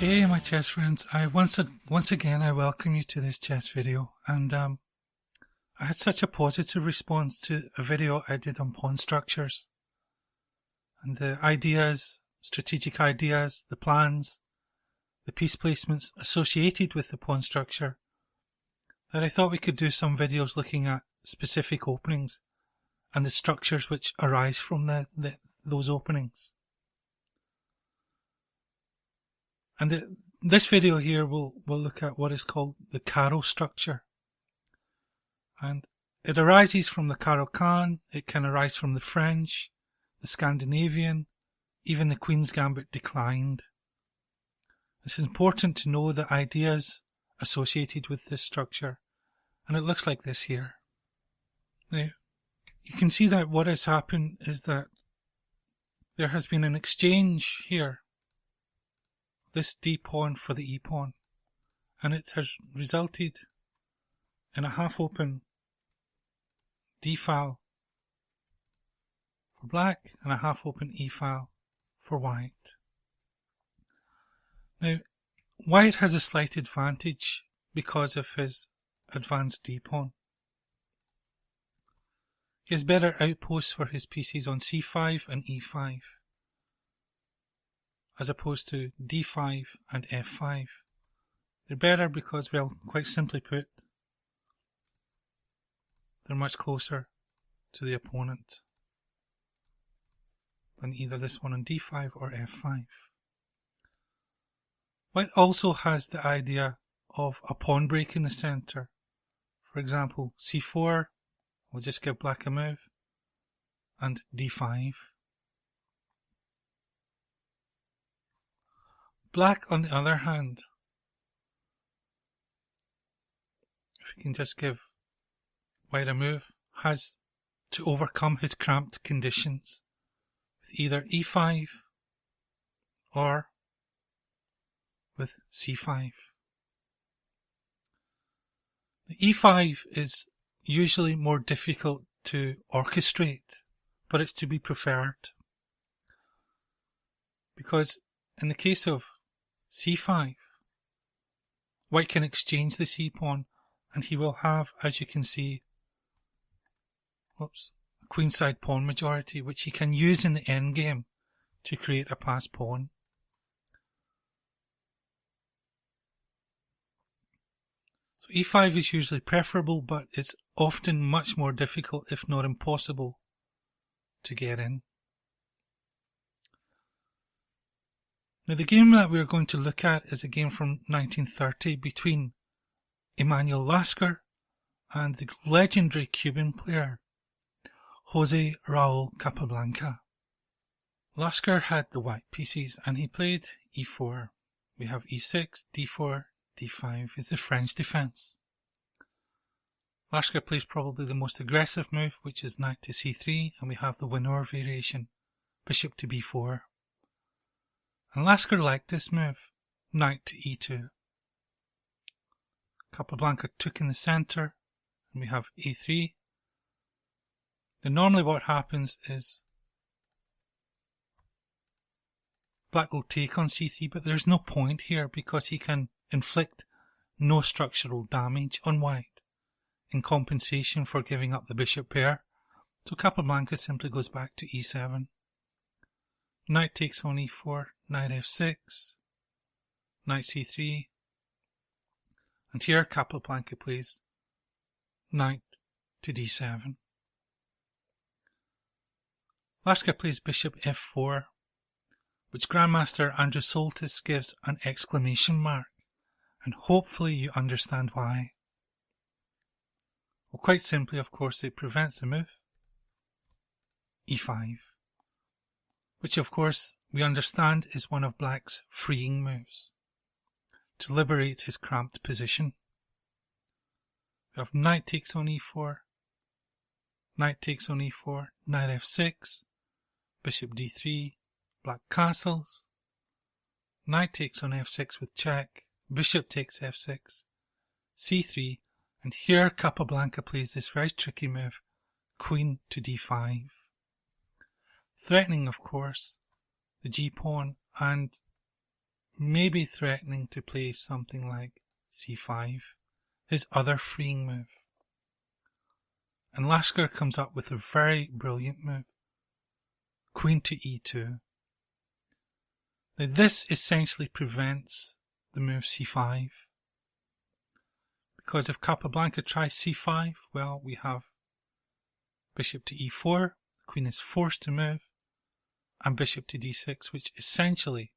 Hey my chess friends, once again I welcome you to this chess video, and I had such a positive response to a video I did on pawn structures and the ideas, strategic ideas, the plans, the piece placements associated with the pawn structure, that I thought we could do some videos looking at specific openings and the structures which arise from those openings. And this video here will look at what is called the Caro structure. And it arises from the Caro Kann, it can arise from the French, the Scandinavian, even the Queen's Gambit declined. It's important to know the ideas associated with this structure, and it looks like this here. Now, you can see that what has happened is that there has been an exchange here. This D pawn for the E pawn, and it has resulted in a half open D file for black and a half open E file for white. Now, white has a slight advantage because of his advanced D pawn. He has better outposts for his pieces on C5 and E5. As opposed to D5 and F5. They're better because, well, quite simply put, they're much closer to the opponent than either this one on D5 or F5. White also has the idea of a pawn break in the centre. For example, C4, we'll just give black a move, and D5. Black, on the other hand, if we can just give white a move, has to overcome his cramped conditions with either E5 or with C5. The E5 is usually more difficult to orchestrate, but it's to be preferred. Because in the case of C5, white can exchange the C pawn, and he will have, as you can see, a queenside pawn majority, which he can use in the endgame to create a passed pawn. So E5 is usually preferable, but it's often much more difficult, if not impossible, to get in. Now, the game that we're going to look at is a game from 1930 between Emanuel Lasker and the legendary Cuban player Jose Raul Capablanca. Lasker had the white pieces and he played E4. We have E6, D4, D5 is the French defense. Lasker plays probably the most aggressive move, which is knight to C3, and we have the winner variation, bishop to B4. And Lasker liked this move, knight to E2. Capablanca took in the centre, and we have A3. Then normally what happens is black will take on C3, but there's no point here because he can inflict no structural damage on white in compensation for giving up the bishop pair. So Capablanca simply goes back to E7. Knight takes on E4, knight F6, knight C3, and here Capablanca plays knight to D7. Lasker plays bishop F4, which Grandmaster Andrew Soltis gives an exclamation mark, and hopefully you understand why. Well, quite simply, of course, it prevents the move E5. Which of course we understand is one of black's freeing moves to liberate his cramped position. We have knight takes on E4, knight takes on E4, knight F6, bishop D3, black castles, knight takes on F6 with check, bishop takes F6, C3, and here Capablanca plays this very tricky move, queen to D5. Threatening, of course, the G pawn and maybe threatening to play something like c5, his other freeing move. And Lasker comes up with a very brilliant move, queen to e2. Now this essentially prevents the move c5, because if Capablanca tries c5, well, we have bishop to e4, the queen is forced to move, and bishop to d6, which essentially,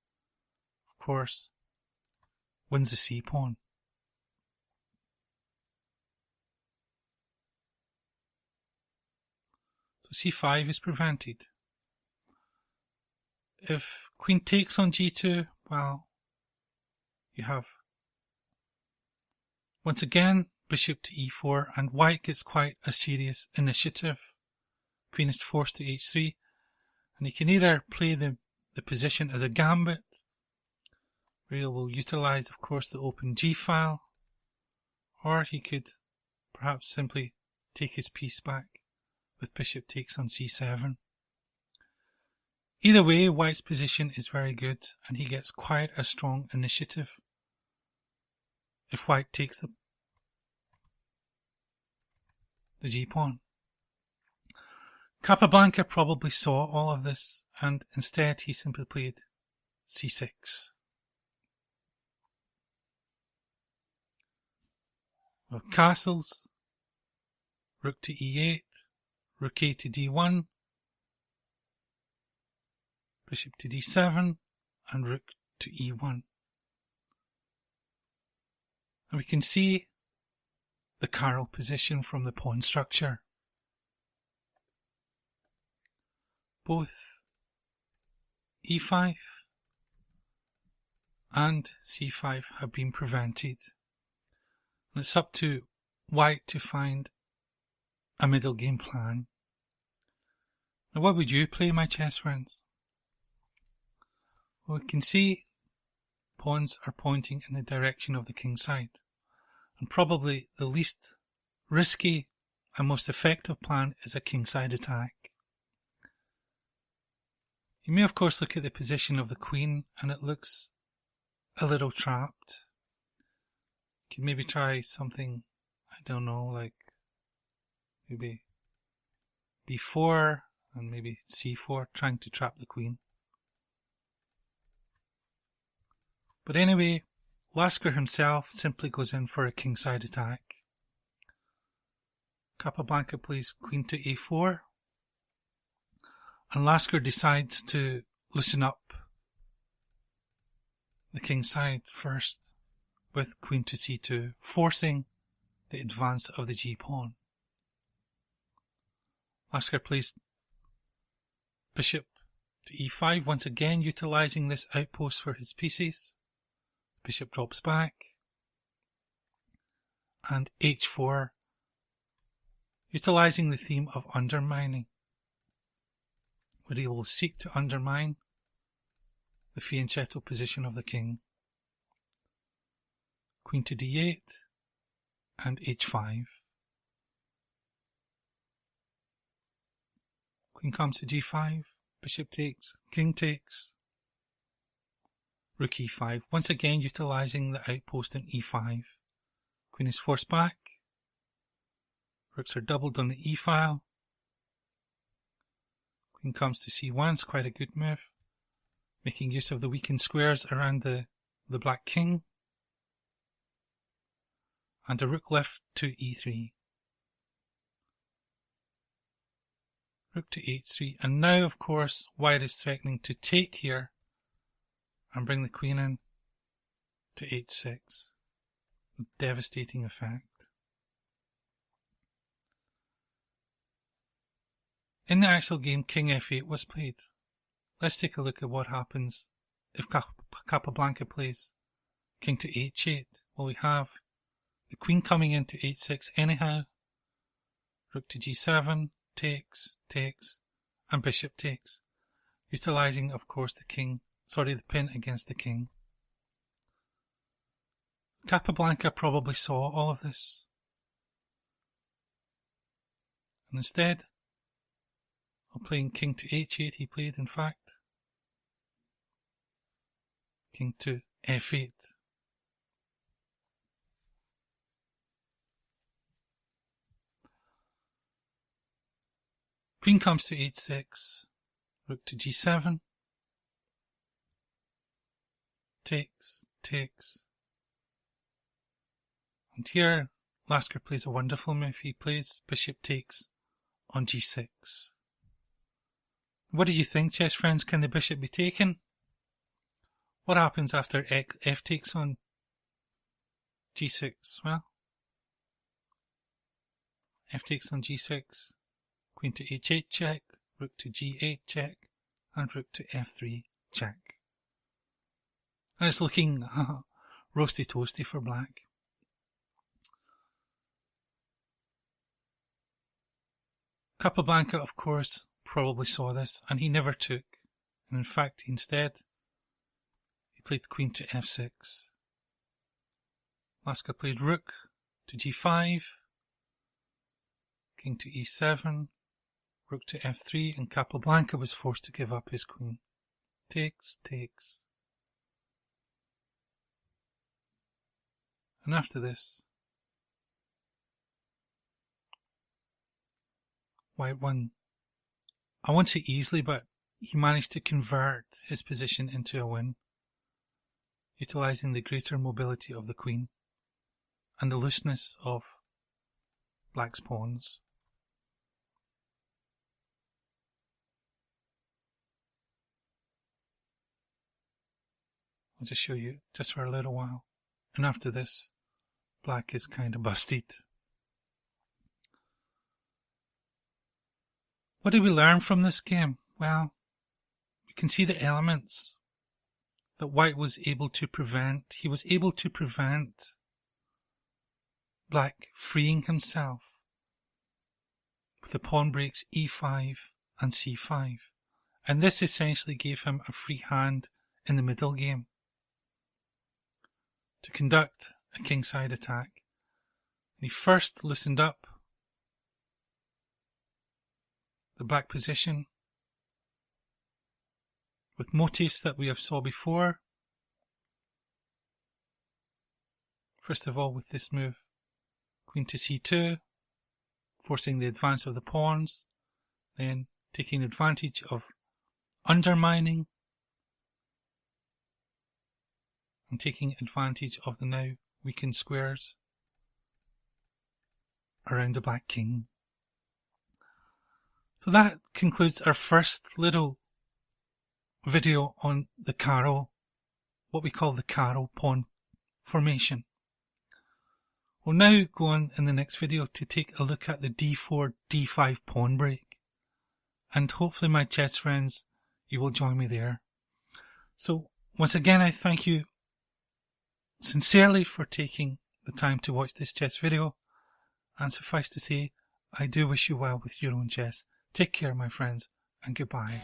of course, wins the c-pawn. So c5 is prevented. If queen takes on g2, well, you have once again bishop to e4, and white gets quite a serious initiative. Queen is forced to h3, and he can either play the position as a gambit, where he will utilise, of course, the open g file, or he could perhaps simply take his piece back with bishop takes on c7. Either way, white's position is very good, and he gets quite a strong initiative if white takes the g-pawn. Capablanca probably saw all of this, and instead he simply played c6. Well, castles, rook to e8, rook a to d1, bishop to d7, and rook to e1. And we can see the Caro position from the pawn structure. Both e5 and c5 have been prevented. And it's up to white to find a middle game plan. Now what would you play, my chess friends? Well, we can see pawns are pointing in the direction of the kingside, and probably the least risky and most effective plan is a kingside attack. You may of course look at the position of the queen, and it looks a little trapped. You could maybe try something, I don't know, like maybe b4 and maybe c4, trying to trap the queen. But anyway, Lasker himself simply goes in for a kingside attack. Capablanca plays queen to a4, and Lasker decides to loosen up the kingside first with queen to c2, forcing the advance of the g-pawn. Lasker plays bishop to e5, once again utilizing this outpost for his pieces. Bishop drops back, and h4, utilizing the theme of undermining, where he will seek to undermine the fianchetto position of the king. Queen to d8 and h5. Queen comes to g5, bishop takes, king takes, rook e5, once again utilizing the outpost in e5. Queen is forced back, rooks are doubled on the e file. Queen comes to c1, it's quite a good move, making use of the weakened squares around the black king. And a rook left to e3. Rook to h3, and now of course white is threatening to take here and bring the queen in to h6 with devastating effect. In the actual game, king f8 was played. Let's take a look at what happens if Capablanca plays king to h8. Well, we have the queen coming into h6 anyhow, rook to g7, takes, and bishop takes, utilizing of course the pin against the king. Capablanca probably saw all of this, and instead of playing king to h8, he played in fact king to f8. Queen comes to h6, rook to g7, takes, takes. And here Lasker plays a wonderful move. He plays bishop takes on g6. What do you think, chess friends? Can the bishop be taken? What happens after f takes on g6? Well, f takes on g6, queen to h8 check, rook to g8 check, and rook to f3 check. And it's looking roasty toasty for black. Capablanca, of course, probably saw this, and he never took. And in fact, instead, he played queen to f6. Lasker played rook to g5, king to e7, rook to f3, and Capablanca was forced to give up his queen. Takes, takes. And after this, White won, I won't say easily, but he managed to convert his position into a win, utilising the greater mobility of the queen and the looseness of black's pawns. I'll just show you just for a little while. And after this, black is kind of busted. What did we learn from this game? Well, we can see the elements that white was able to prevent. He was able to prevent black freeing himself with the pawn breaks e5 and c5. And this essentially gave him a free hand in the middle game to conduct a kingside attack. And he first loosened up the black position with motifs that we have saw before. First of all with this move, queen to c2, forcing the advance of the pawns, then taking advantage of undermining and taking advantage of the now weakened squares around the black king. So that concludes our first little video on the Caro, what we call the Caro pawn formation. We'll now go on in the next video to take a look at the d4, d5 pawn break. And hopefully, my chess friends, you will join me there. So once again, I thank you sincerely for taking the time to watch this chess video. And suffice to say, I do wish you well with your own chess. Take care, my friends, and goodbye.